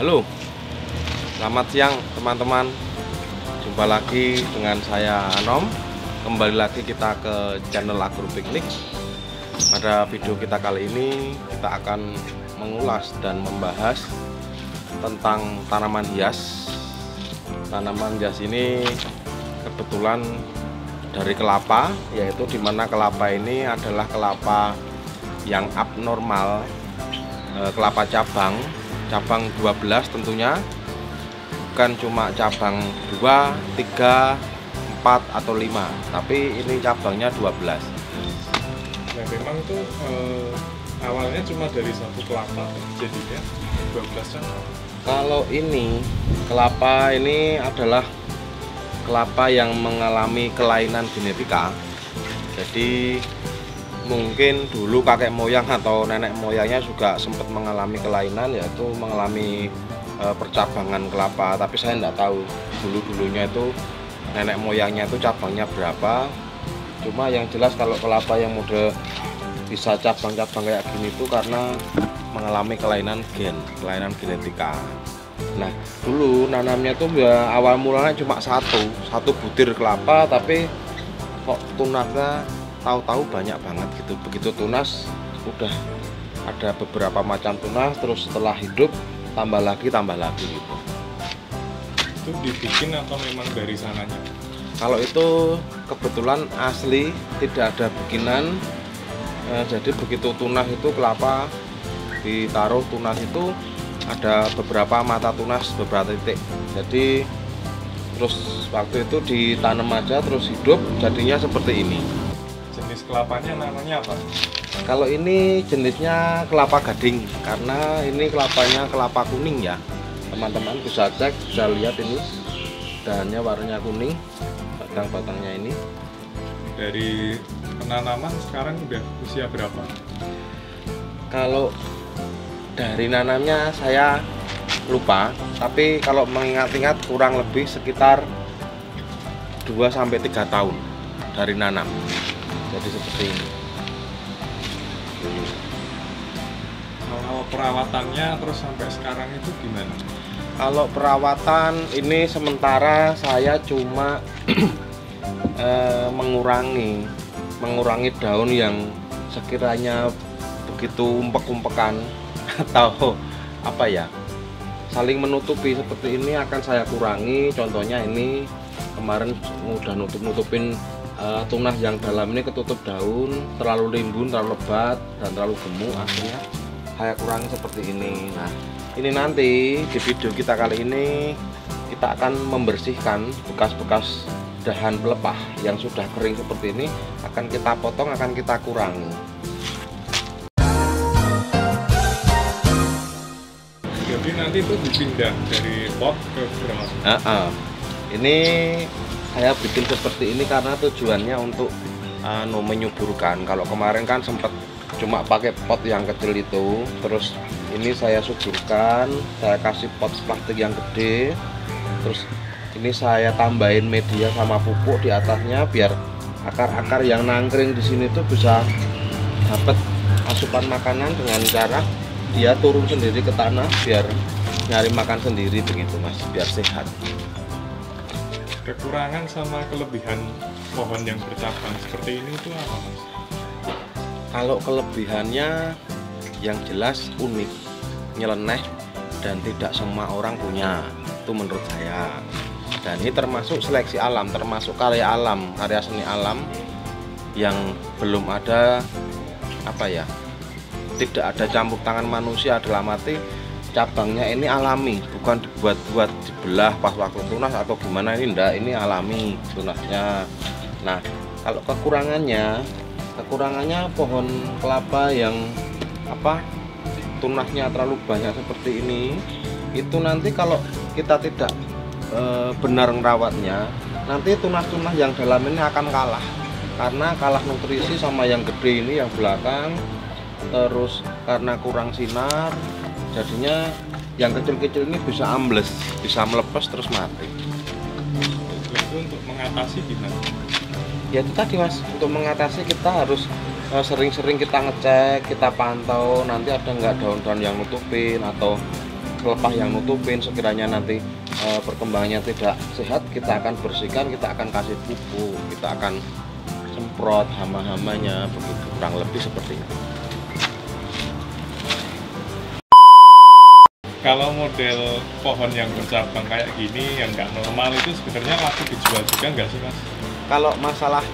Halo, selamat siang teman-teman. Jumpa lagi dengan saya Anom. Kembali lagi kita ke channel Agropiknik. Pada video kita kali ini kita akan mengulas dan membahas tentang tanaman hias. Tanaman hias ini kebetulan dari kelapa, yaitu dimana kelapa ini adalah kelapa yang abnormal, kelapa cabang 12 tentunya, bukan cuma cabang 2, 3, 4 atau 5, tapi ini cabangnya 12. Nah, memang itu awalnya cuma dari satu kelapa, jadinya 12 cabang. Kalau ini kelapa ini adalah kelapa yang mengalami kelainan genetika. Jadi mungkin dulu kakek moyang atau nenek moyangnya juga sempat mengalami kelainan, yaitu mengalami percabangan kelapa, tapi saya tidak tahu dulunya itu nenek moyangnya itu cabangnya berapa. Cuma yang jelas kalau kelapa yang model bisa cabang-cabang kayak gini itu karena mengalami kelainan genetika. Nah, dulu nanamnya tuh ya awal mulanya cuma satu butir kelapa, tapi kok tunasnya tahu-tahu banyak banget gitu. Begitu tunas udah ada beberapa macam tunas, terus setelah hidup tambah lagi gitu. Itu dibikin atau memang dari sananya? Kalau itu kebetulan asli, tidak ada bikinan. Jadi begitu tunas itu kelapa ditaruh, tunas itu ada beberapa mata tunas, beberapa titik. Jadi terus waktu itu ditanam aja terus hidup, jadinya seperti ini. Jenis kelapanya namanya apa? Kalau ini jenisnya kelapa gading, karena ini kelapanya kelapa kuning ya. Teman-teman bisa cek, bisa lihat ini dahannya warnanya kuning, batang-batangnya ini. Dari penanaman sekarang udah usia berapa? Kalau dari nanamnya saya lupa, tapi kalau mengingat-ingat kurang lebih sekitar 2-3 tahun dari nanam. Jadi seperti ini. Kalau perawatannya terus sampai sekarang itu gimana? Kalau perawatan ini sementara saya cuma mengurangi daun yang sekiranya begitu umpek-umpekan atau apa ya, saling menutupi seperti ini akan saya kurangi. Contohnya ini kemarin udah nutupin tunas yang dalam ini ketutup daun, terlalu limbun, terlalu lebat dan terlalu gemuk, akhirnya saya kurangi seperti ini. Nah, ini nanti di video kita kali ini kita akan membersihkan bekas-bekas dahan pelepah yang sudah kering seperti ini, akan kita potong, akan kita kurangi. Jadi nanti itu dipindah dari pot ke drum. Ini saya bikin seperti ini karena tujuannya untuk menyuburkan. Kalau kemarin kan sempat cuma pakai pot yang kecil itu, terus ini saya suburkan, saya kasih pot plastik yang gede, terus ini saya tambahin media sama pupuk di atasnya biar akar-akar yang nangkring di sini tuh bisa dapat asupan makanan dengan cara dia turun sendiri ke tanah biar nyari makan sendiri begitu Mas, biar sehat. Kekurangan sama kelebihan pohon yang bercabang seperti ini itu apa, Mas? Kalau kelebihannya yang jelas unik, nyeleneh, dan tidak semua orang punya, itu menurut saya. Dan ini termasuk seleksi alam, termasuk karya alam, karya seni alam yang belum ada tidak ada campur tangan manusia, dalam arti cabangnya ini alami, bukan dibuat-buat dibelah pas waktu tunas atau gimana. Ini enggak, ini alami tunasnya. Nah, kalau kekurangannya pohon kelapa yang tunasnya terlalu banyak seperti ini, itu nanti kalau kita tidak benar merawatnya, nanti tunas-tunas yang dalam ini akan kalah, karena kalah nutrisi sama yang gede ini yang belakang. Terus karena kurang sinar, jadinya yang kecil-kecil ini bisa ambles, bisa melepas terus mati. Itu untuk mengatasi gimana? Ya itu tadi Mas, untuk mengatasi kita harus sering-sering kita ngecek, kita pantau nanti ada nggak daun-daun yang nutupin, atau pelepah yang nutupin. Sekiranya nanti perkembangannya tidak sehat, kita akan bersihkan, kita akan kasih pupuk, kita akan semprot hama-hamanya, begitu kurang lebih seperti itu. Kalau model pohon yang bercabang kayak gini yang nggak normal itu sebenarnya laku dijual juga nggak sih Mas? Kalau masalah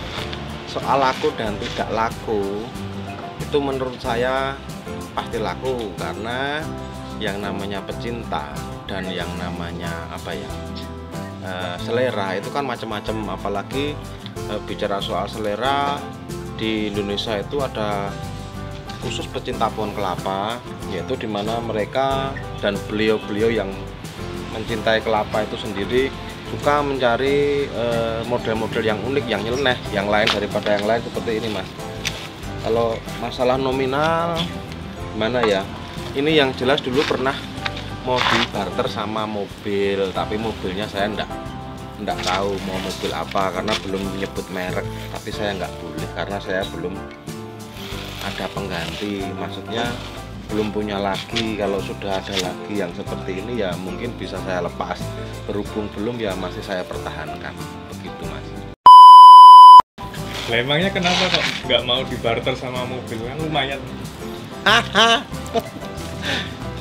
soal laku dan tidak laku, itu menurut saya pasti laku, karena yang namanya pecinta dan yang namanya selera itu kan macam-macam. Apalagi bicara soal selera, di Indonesia itu ada khusus pecinta pohon kelapa, yaitu dimana mereka dan beliau-beliau yang mencintai kelapa itu sendiri suka mencari model-model yang unik, yang nyeleneh, yang lain daripada yang lain, seperti ini Mas. Kalau masalah nominal gimana ya, ini yang jelas dulu pernah mau dibarter sama mobil, tapi mobilnya saya enggak tahu mau mobil apa karena belum menyebut merek. Tapi saya nggak boleh karena saya belum ada pengganti, maksudnya belum punya lagi. Kalau sudah ada lagi yang seperti ini ya mungkin bisa saya lepas, berhubung belum ya masih saya pertahankan, begitu Mas. Lah emangnya kenapa kok nggak mau dibarter sama mobil, kan lumayan.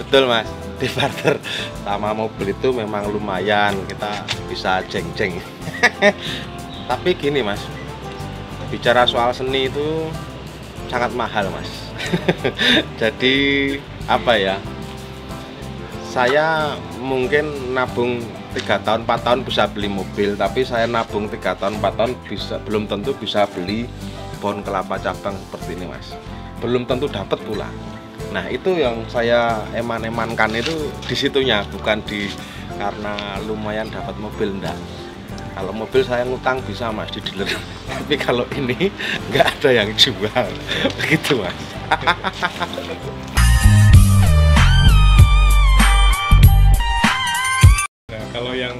Betul Mas, dibarter sama mobil itu memang lumayan, kita bisa jeng-jeng. Tapi gini Mas, bicara soal seni itu sangat mahal Mas. Jadi saya mungkin nabung 3 tahun 4 tahun bisa beli mobil, tapi saya nabung 3 tahun 4 tahun belum tentu bisa beli pohon kelapa cabang seperti ini Mas. Belum tentu dapat pula. Nah itu yang saya eman-emankan itu di situnya, bukan karena lumayan dapat mobil, enggak. Kalau mobil saya ngutang bisa Mas di dealer, tapi kalau ini nggak ada yang jual, begitu Mas. Nah, kalau yang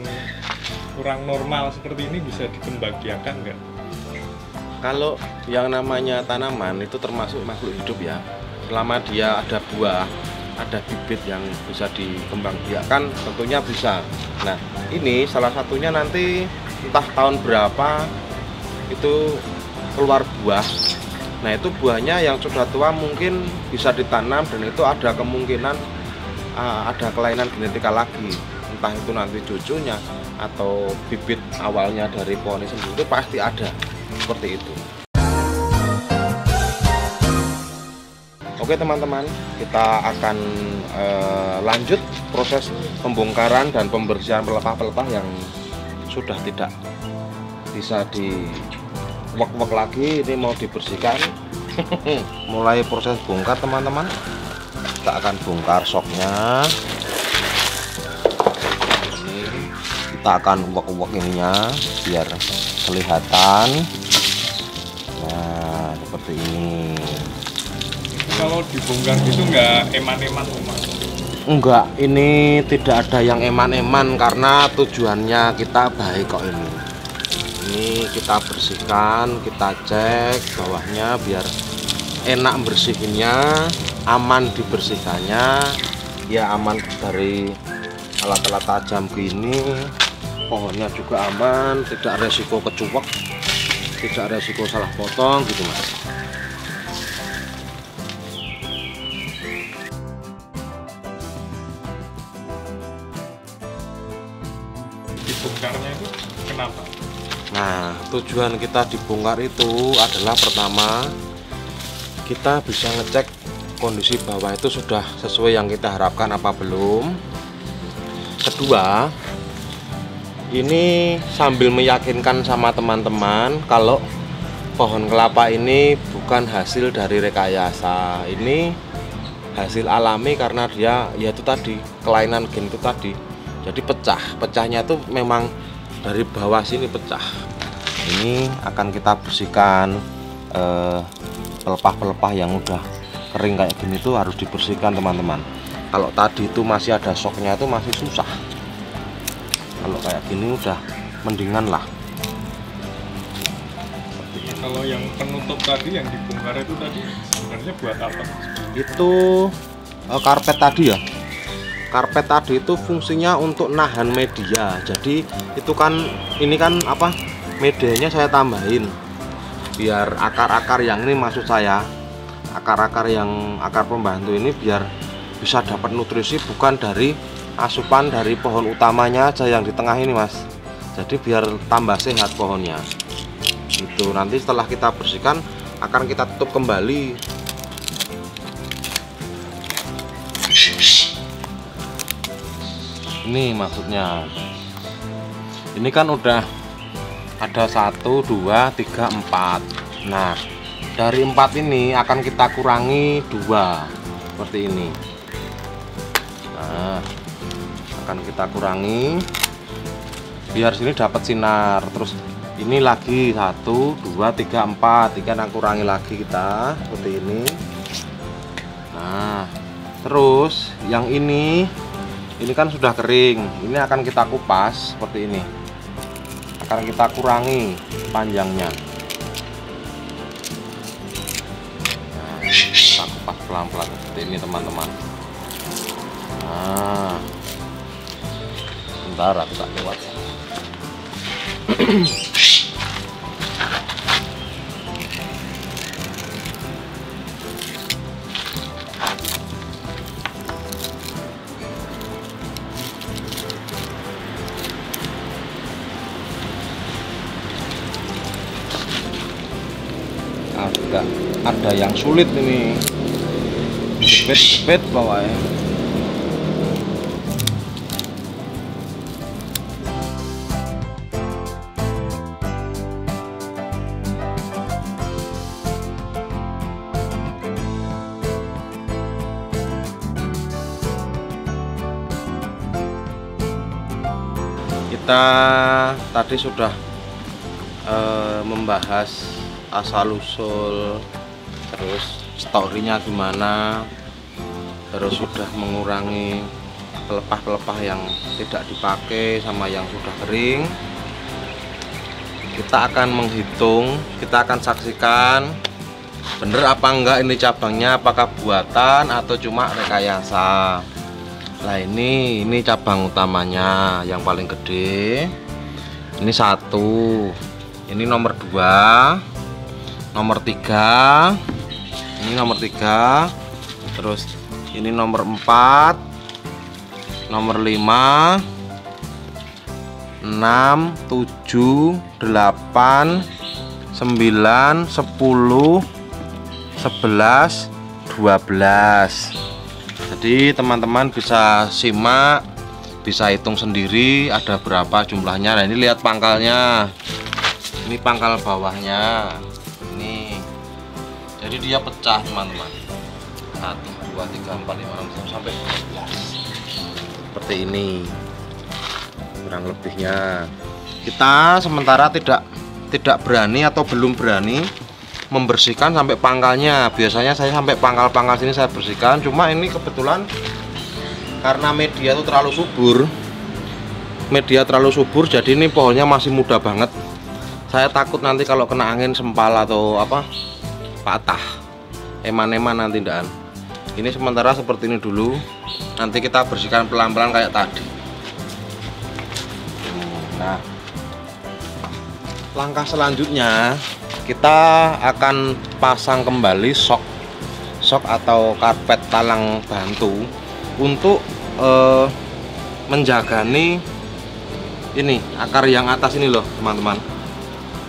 kurang normal seperti ini bisa dikembangbiakan nggak? Kalau yang namanya tanaman itu termasuk makhluk hidup ya, selama dia ada buah, ada bibit yang bisa dikembangbiakan, tentunya bisa. Nah ini salah satunya nanti entah tahun berapa itu keluar buah. Nah itu buahnya yang sudah tua mungkin bisa ditanam, dan itu ada kemungkinan ada kelainan genetika lagi, entah itu nanti cucunya atau bibit awalnya dari pohon sendiri, itu pasti ada seperti itu. Oke teman-teman, kita akan lanjut proses pembongkaran dan pembersihan pelepah-pelepah yang sudah tidak bisa diwek-wek lagi. Ini mau dibersihkan. Mulai proses bongkar teman-teman. Kita akan bongkar soknya. Ini kita akan wek-wek ininya biar kelihatan. Nah seperti ini. Kalau dibongkar itu nggak eman-eman Mas? Enggak, ini tidak ada yang eman-eman karena tujuannya kita baik kok ini. Ini kita bersihkan, kita cek bawahnya biar enak bersihinnya, aman dibersihkannya, ya aman dari alat-alat tajam gini. Pohonnya juga aman, tidak resiko kecuwek, tidak resiko salah potong gitu Mas. Dibongkarnya itu kenapa? Nah, tujuan kita dibongkar itu adalah pertama, kita bisa ngecek kondisi bawah itu sudah sesuai yang kita harapkan apa belum. Kedua, ini sambil meyakinkan sama teman-teman kalau pohon kelapa ini bukan hasil dari rekayasa. Ini hasil alami karena dia yaitu tadi kelainan gen itu tadi. Jadi pecahnya itu memang dari bawah sini pecah. Ini akan kita bersihkan, pelepah-pelepah yang udah kering kayak gini tuh harus dibersihkan teman-teman. Kalau tadi itu masih ada soknya itu masih susah. Kalau kayak gini udah mendingan lah. Kalau yang penutup tadi yang dibongkar itu tadi sebenarnya buat apa? Itu karpet tadi ya. karpet tadi itu fungsinya untuk nahan media. Jadi itu kan, ini kan apa, medianya saya tambahin biar akar-akar yang ini, maksud saya akar-akar yang akar pembantu ini biar bisa dapat nutrisi bukan dari asupan dari pohon utamanya aja yang di tengah ini mas. Jadi biar tambah sehat pohonnya. Itu nanti setelah kita bersihkan akan kita tutup kembali. Ini maksudnya, ini kan udah ada 1, 2, 3, 4. Nah dari 4 ini akan kita kurangi 2 seperti ini. Nah akan kita kurangi biar sini dapat sinar. Terus ini lagi 1, 2, 3, 4, kita kurangi lagi kita seperti ini. Nah terus yang ini kan sudah kering, ini akan kita kupas seperti ini, akan kita kurangi panjangnya. Nah, kita kupas pelan-pelan seperti ini teman-teman. Nah bentar aku tak lewat. Agak ada yang sulit ini, jepit-jepit bawahnya. Kita tadi sudah membahas asal usul, terus storynya gimana, terus sudah mengurangi pelepah-pelepah yang tidak dipakai sama yang sudah kering. Kita akan menghitung, kita akan saksikan bener apa enggak ini cabangnya, apakah buatan atau cuma rekayasa. Nah ini cabang utamanya yang paling gede. Ini 1, ini nomor 2, nomor 3, ini nomor 3, terus ini nomor 4, nomor 5, 6, 7, 8, 9, 10, 11, 12. Jadi teman-teman bisa simak, bisa hitung sendiri ada berapa jumlahnya. Nah ini lihat pangkalnya, ini pangkal bawahnya ini, jadi dia pecah teman-teman. 1, 2, 3, 4, 5, 6, 7 sampai 12 seperti ini kurang lebihnya. Kita sementara tidak berani atau belum berani membersihkan sampai pangkalnya. Biasanya saya sampai pangkal-pangkal sini saya bersihkan, cuma ini kebetulan karena media itu terlalu subur, jadi ini pohonnya masih muda banget. Saya takut nanti kalau kena angin sempal atau apa patah, eman-eman nanti ndaan. Ini sementara seperti ini dulu, nanti kita bersihkan pelan-pelan kayak tadi. Nah langkah selanjutnya kita akan pasang kembali sok atau karpet talang bantu untuk menjaga nih ini akar yang atas ini loh teman-teman.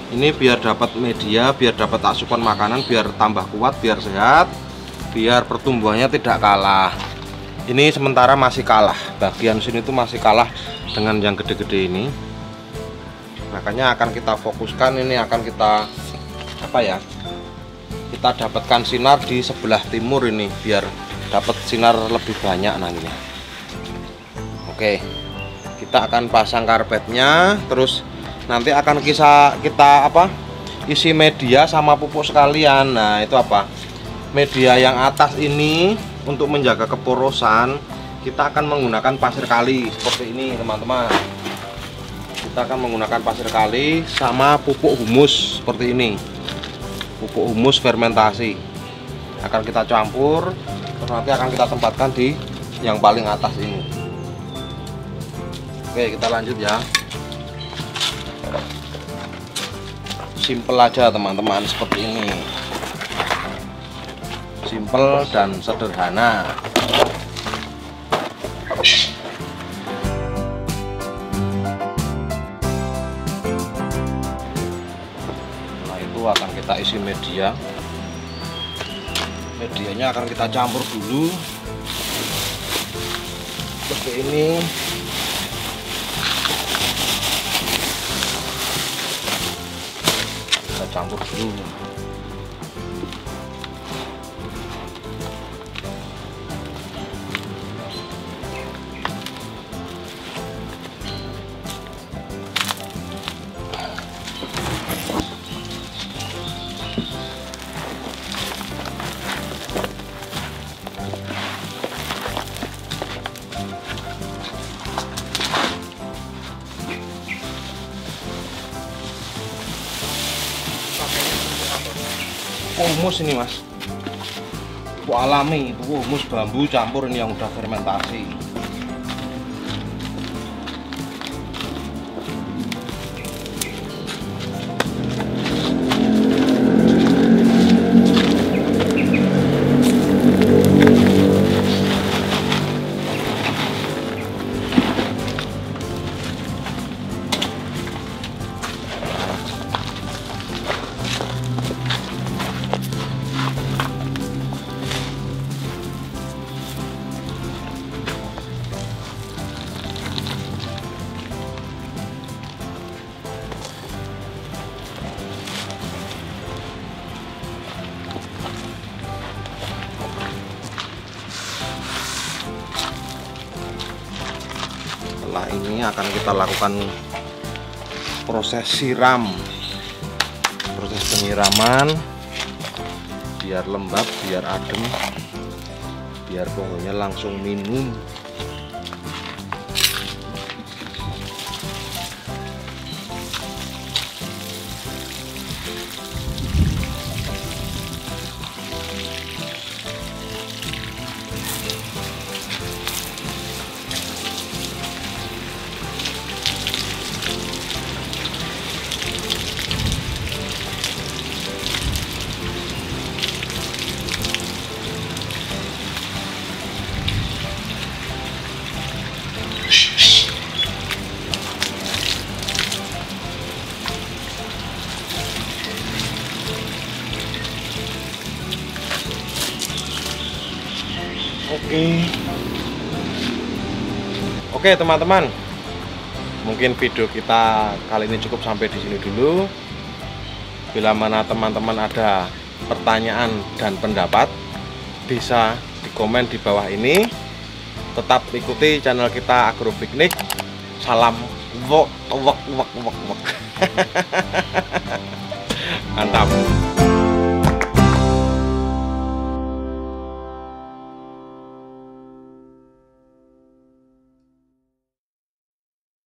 Ini biar dapat media, biar dapat asupan makanan, biar tambah kuat, biar sehat, biar pertumbuhannya tidak kalah. Ini sementara masih kalah, bagian sini tuh masih kalah dengan yang gede-gede ini. Makanya akan kita fokuskan, ini akan kita apa ya, kita dapatkan sinar di sebelah timur ini biar dapat sinar lebih banyak nantinya. Oke, kita akan pasang karpetnya, terus nanti akan kita apa, isi media sama pupuk sekalian. Nah itu apa, media yang atas ini untuk menjaga keporosan kita akan menggunakan pasir kali seperti ini teman-teman. Kita akan menggunakan pasir kali sama pupuk humus seperti ini, pupuk humus fermentasi akan kita campur, terus nanti akan kita tempatkan di yang paling atas ini. Oke, kita lanjut ya. Simple aja teman-teman, seperti ini. Simple dan sederhana. Setelah itu akan kita isi media. Medianya akan kita campur dulu seperti ini. Kita campur dulu. Humus ini mas, pupuk alami, pupuk humus bambu campur ini yang udah fermentasi. Setelah ini akan kita lakukan proses siram, proses penyiraman biar lembab, biar adem, biar pohonnya langsung minum. Oke teman-teman, mungkin video kita kali ini cukup sampai di sini dulu. Bila mana teman-teman ada pertanyaan dan pendapat, bisa di komen di bawah ini. Tetap ikuti channel kita Agropiknik. Salam wok wok wok wok wok. Mantap.